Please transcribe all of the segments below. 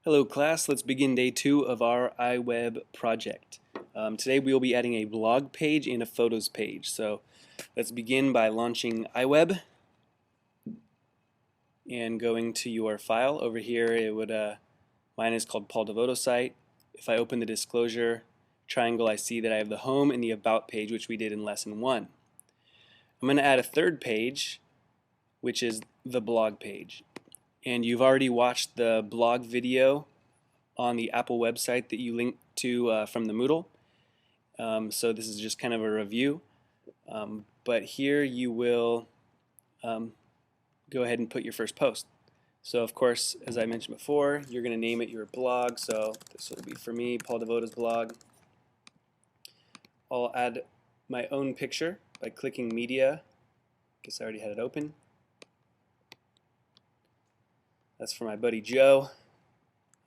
Hello class, let's begin day 2 of our iWeb project. Today we will be adding a blog page and a photos page. So let's begin by launching iWeb and going to your file. Over here mine is called Paul Devoto site. If I open the disclosure triangle, I see that I have the home and the about page, which we did in lesson 1. I'm going to add a third page, which is the blog page. And you've already watched the blog video on the Apple website that you linked to from the Moodle. So this is just kind of a review. But here you will go ahead and put your first post. So of course, as I mentioned before, you're going to name it your blog. So this will be for me, Paul Devoto's blog. I'll add my own picture by clicking Media. Guess I already had it open. That's for my buddy Joe.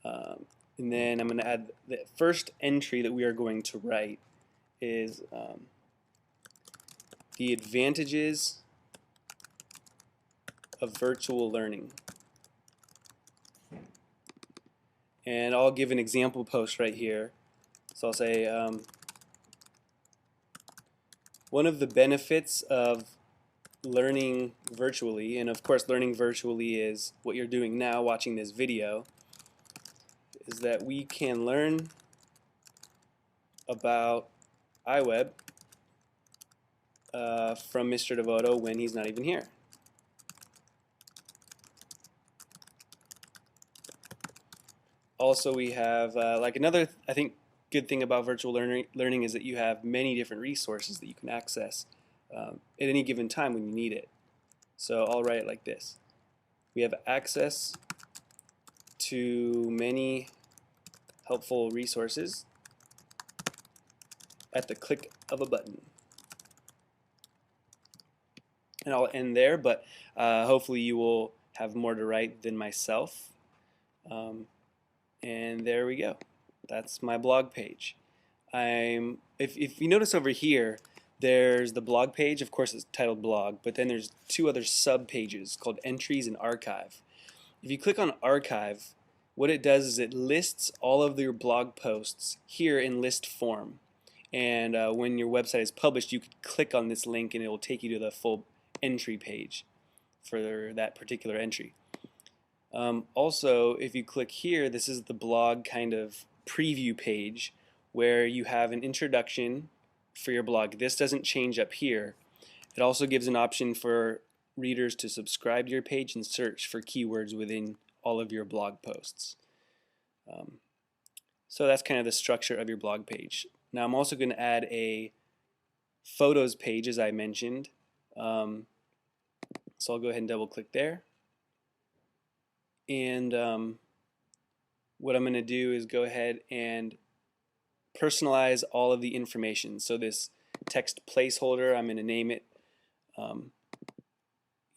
And then I'm going to add the first entry that we are going to write is the advantages of virtual learning. And I'll give an example post right here. So I'll say one of the benefits of learning virtually, and of course learning virtually is what you're doing now watching this video, is that we can learn about iWeb from Mr. Devoto when he's not even here. Also, we have like another, I think, good thing about virtual learning is that you have many different resources that you can access at any given time when you need it. So I'll write it like this. We have access to many helpful resources at the click of a button. And I'll end there, but hopefully you will have more to write than myself. And there we go. That's my blog page. If you notice over here, there's the blog page. Of course, it's titled blog, but then there's two other sub pages called entries and archive. If you click on archive, what it does is it lists all of your blog posts here in list form. And when your website is published, you could click on this link and it will take you to the full entry page for that particular entry. Also, if you click here, this is the blog kind of preview page where you have an introduction for your blog. This doesn't change up here. It also gives an option for readers to subscribe to your page and search for keywords within all of your blog posts. So that's kind of the structure of your blog page. Now I'm also going to add a photos page, as I mentioned. So I'll go ahead and double click there. And what I'm going to do is go ahead and personalize all of the information. So this text placeholder, I'm going to name it, I'm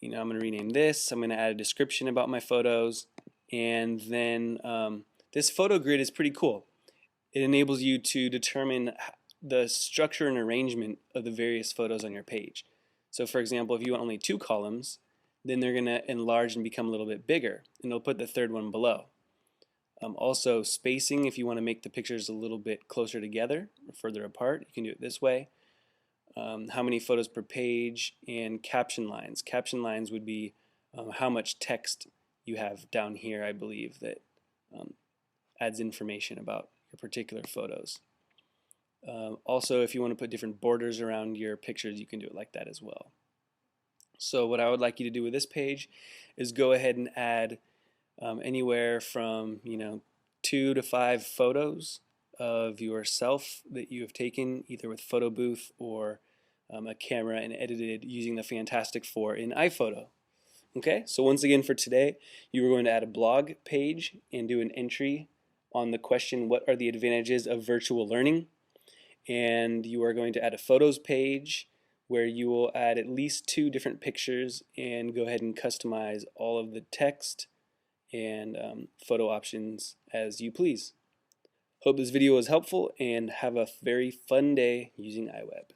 going to rename this. I'm going to add a description about my photos. And then this photo grid is pretty cool. It enables you to determine the structure and arrangement of the various photos on your page. So for example, if you want only 2 columns, then they're going to enlarge and become a little bit bigger, and it'll put the third one below. Also, spacing, if you want to make the pictures a little bit closer together or further apart, you can do it this way. How many photos per page, and caption lines. Caption lines would be how much text you have down here, I believe, that adds information about your particular photos. Also, if you want to put different borders around your pictures, you can do it like that as well. So what I would like you to do with this page is go ahead and add anywhere from 2 to 5 photos of yourself that you have taken either with Photo Booth or a camera and edited using the Fantastic Four in iPhoto. Okay, so once again for today, you are going to add a blog page and do an entry on the question, what are the advantages of virtual learning? And you are going to add a photos page where you will add at least 2 different pictures and go ahead and customize all of the text and photo options as you please. Hope this video was helpful and have a very fun day using iWeb.